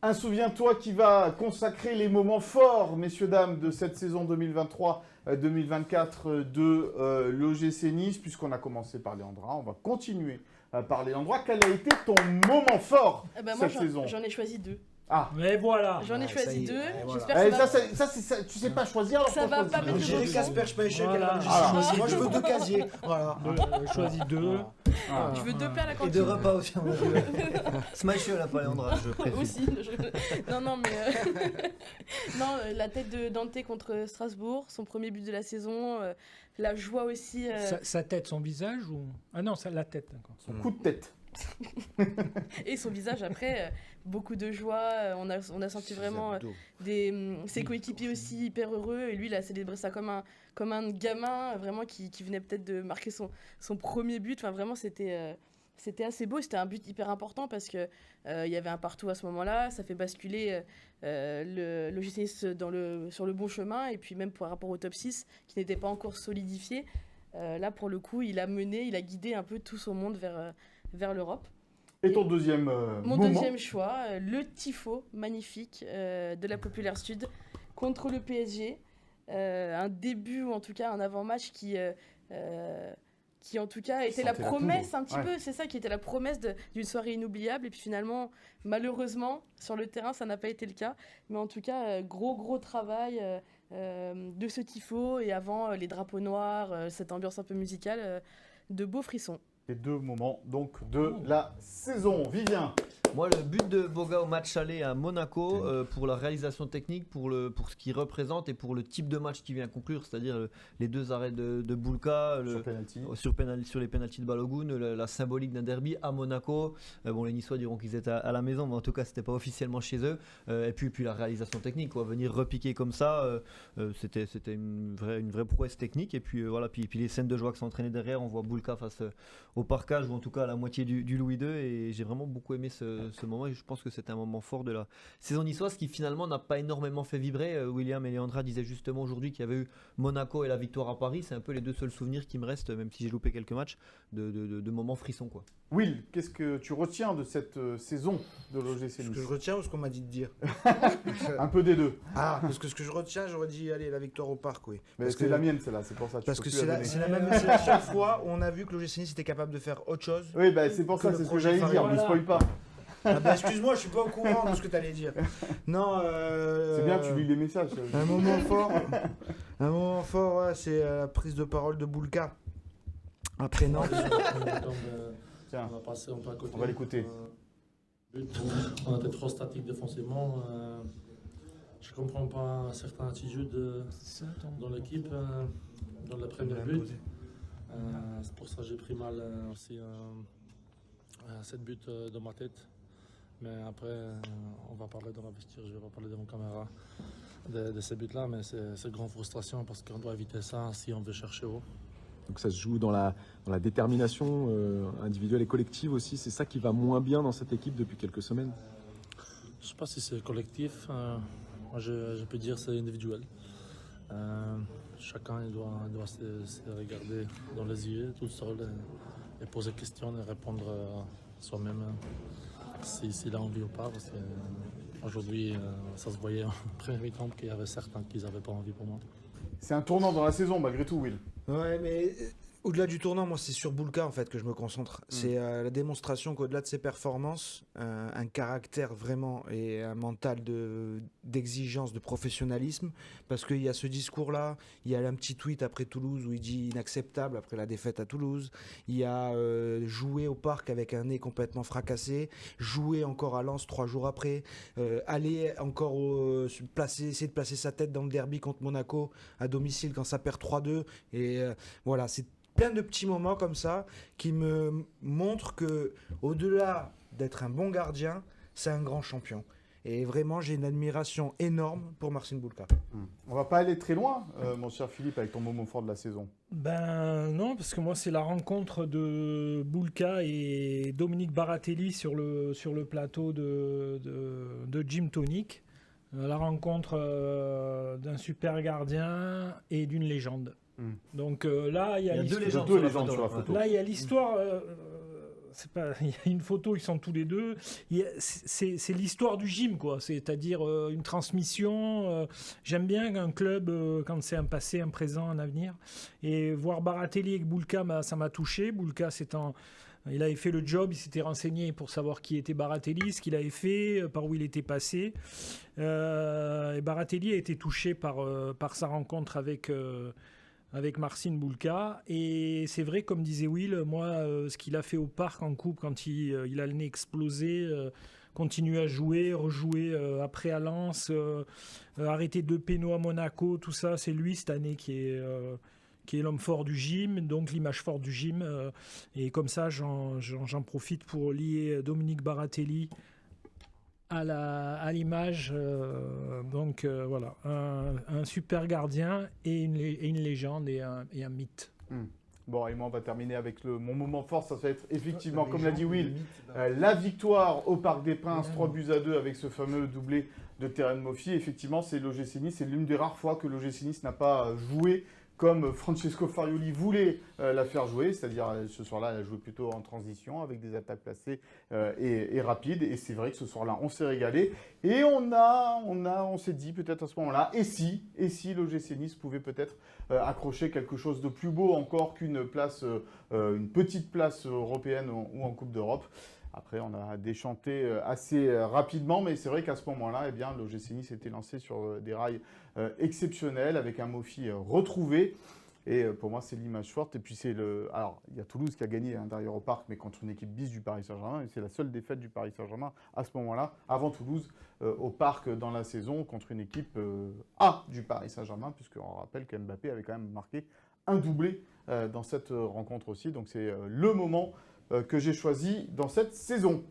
Un souviens-toi qui va consacrer les moments forts, messieurs, dames, de cette saison 2023-2024 de l'OGC Nice, puisqu'on a commencé par Léandra, on va continuer par Léandra. Quel a été ton moment fort cette saison? J'en ai choisi 2. Ah, mais voilà. J'en ai choisi 2. J'espère que tu sais pas choisir, alors ça va pas mettre de J'irai Casper Schmeichel. Voilà. Moi, je veux 2 casiers. Voilà. Je choisis 2. Je veux 2 plats à la Et cantine. 2 repas aussi. Schmeichel à Paléandra, je préfère. Aussi. Non, mais... non, la tête de Dante contre Strasbourg, son premier but de la saison, la joie aussi... Sa tête, son visage ou... Ah non, la tête. D'accord. Son coup de tête. Et son visage après, beaucoup de joie, on a senti vraiment ses coéquipiers aussi hyper heureux, et lui il a célébré ça comme un gamin vraiment qui venait peut-être de marquer son premier but. Enfin vraiment c'était assez beau, c'était un but hyper important parce que il y avait un partout à ce moment-là, ça fait basculer l'OGC Nice sur le bon chemin, et puis même par rapport au top 6 qui n'était pas encore solidifié, là pour le coup il a guidé un peu tout son monde vers l'Europe. Et ton deuxième Mon moment. deuxième choix, le tifo magnifique de la Populaire Sud contre le PSG. Un début, ou en tout cas un avant-match qui en tout cas était la promesse un petit peu, c'est ça qui était la promesse d'une soirée inoubliable. Et puis finalement, malheureusement, sur le terrain, ça n'a pas été le cas. Mais en tout cas, gros travail de ce tifo, et avant les drapeaux noirs, cette ambiance un peu musicale, de beaux frissons. Les 2 moments donc de la saison. Vivien. Moi, le but de Boga au match aller à Monaco, pour la réalisation technique, pour ce qu'il représente et pour le type de match qui vient conclure, c'est-à-dire les 2 arrêts de Boulka sur les pénaltys de Balogun, la symbolique d'un derby à Monaco. Bon, les Niçois diront qu'ils étaient à la maison, mais en tout cas, c'était pas officiellement chez eux. Et puis la réalisation technique, quoi, venir repiquer comme ça, c'était une vraie prouesse technique. Et puis voilà, puis les scènes de joie qui sont entraînées derrière, on voit Boulka face au parcage, ou en tout cas à la moitié du Louis II, et j'ai vraiment beaucoup aimé ce moment, et je pense que c'est un moment fort de la saison niçoise qui finalement n'a pas énormément fait vibrer. William et Léandra disaient justement aujourd'hui qu'il y avait eu Monaco et la victoire à Paris, c'est un peu les 2 seuls souvenirs qui me restent, même si j'ai loupé quelques matchs, de moments frissons, quoi. Will, qu'est-ce que tu retiens de cette saison de l'OGC Nice? Ce que je retiens ou ce qu'on m'a dit de dire? Un peu des 2. Ah, parce que ce que je retiens, j'aurais dit, allez, la victoire au parc, oui. Mais parce c'est que la mienne, celle-là, c'est pour ça. Parce que c'est la seule fois où on a vu que l'OGC Nice était capable de faire autre chose. Oui, bah, c'est pour ça, c'est ce que j'allais dire, ne spoil pas. Ah bah, excuse-moi, je suis pas au courant de ce que tu allais dire. Non, c'est bien, tu lis les messages. Un moment fort, ouais, c'est la prise de parole de Boulka après Nantes. Tiens, on va passer un peu à côté. On va l'écouter. On était trop statique défensivement. Je comprends pas certaines attitudes dans l'équipe, dans le premier but. C'est pour ça que j'ai pris mal aussi à cette but dans ma tête. Mais après, on va parler dans la vestiaire, je ne vais pas parler devant caméra de ces buts-là, mais c'est une grande frustration parce qu'on doit éviter ça si on veut chercher haut. Donc ça se joue dans la détermination individuelle et collective aussi. C'est ça qui va moins bien dans cette équipe depuis quelques semaines. Je ne sais pas si c'est collectif. Moi, je peux dire que c'est individuel. Chacun il doit se regarder dans les yeux tout seul et poser des questions et répondre soi-même s'il a envie ou pas. Parce qu'aujourd'hui, ça se voyait en premier temps qu'il y avait certains qui n'avaient pas envie pour moi. C'est un tournant dans la saison, malgré tout, Will. Ouais, mais au-delà du tournant, moi, c'est sur Boulka en fait que je me concentre. C'est la démonstration qu'au-delà de ses performances, un caractère vraiment et un mental d'exigence, de professionnalisme, parce qu'il y a ce discours-là, il y a un petit tweet après Toulouse où il dit inacceptable après la défaite à Toulouse, il y a joué au parc avec un nez complètement fracassé, jouer encore à Lens 3 jours après, aller encore essayer de placer sa tête dans le derby contre Monaco à domicile quand ça perd 3-2, et voilà, c'est plein de petits moments comme ça qui me montrent que, au-delà d'être un bon gardien, c'est un grand champion. Et vraiment, j'ai une admiration énorme pour Marcin Boulka. On va pas aller très loin, mon cher Philippe, avec ton moment fort de la saison. Ben non, parce que moi, c'est la rencontre de Boulka et Dominique Baratelli sur le plateau de Gym Tonic. La rencontre d'un super gardien et d'une légende. Donc là, il y a deux légendes l'histoire. sur la photo. Là, il y a l'histoire il y a une photo, ils sont tous les deux. C'est l'histoire du gym, quoi. C'est-à-dire une transmission. J'aime bien un club, quand c'est un passé, un présent, un avenir. Et voir Baratelli avec Boulka, ça m'a touché. Boulka, il avait fait le job, il s'était renseigné pour savoir qui était Baratelli, ce qu'il avait fait, par où il était passé. Et Baratelli a été touché par sa rencontre avec Marcin Boulka. Et c'est vrai, comme disait Will, moi, ce qu'il a fait au parc en coupe quand il a le nez explosé, continuer à jouer, rejouer après à Lens, arrêter 2 pénaux à Monaco, tout ça, c'est lui cette année qui est l'homme fort du gym, donc l'image forte du gym. Et comme ça, j'en profite pour lier Dominique Baratelli à l'image. Donc voilà, un super gardien et une légende et un mythe. Bon, et moi, on va terminer avec mon moment fort. Ça va être effectivement, comme l'a dit Will, la victoire au Parc des Princes, 3-2 avec ce fameux doublé de Terem Moffi. Effectivement, c'est l'OGC Nice. C'est l'une des rares fois que l'OGC Nice n'a pas joué comme Francesco Farioli voulait la faire jouer, c'est-à-dire ce soir-là, elle a joué plutôt en transition avec des attaques placées et rapides. Et c'est vrai que ce soir-là, on s'est régalé. Et on s'est dit peut-être à ce moment-là, et si l'OGC Nice pouvait peut-être accrocher quelque chose de plus beau encore qu'une place, une petite place européenne ou en Coupe d'Europe. Après, on a déchanté assez rapidement, mais c'est vrai qu'à ce moment-là, eh bien, l'OGC Nice était lancé sur des rails exceptionnels, avec un Moffi retrouvé. Et pour moi, c'est l'image forte. Et puis, alors, il y a Toulouse qui a gagné derrière au Parc, mais contre une équipe bis du Paris Saint-Germain. Et c'est la seule défaite du Paris Saint-Germain à ce moment-là, avant Toulouse, au Parc dans la saison, contre une équipe A du Paris Saint-Germain, puisqu'on rappelle qu'Mbappé avait quand même marqué un doublé dans cette rencontre aussi. Donc, c'est le moment que j'ai choisi dans cette saison.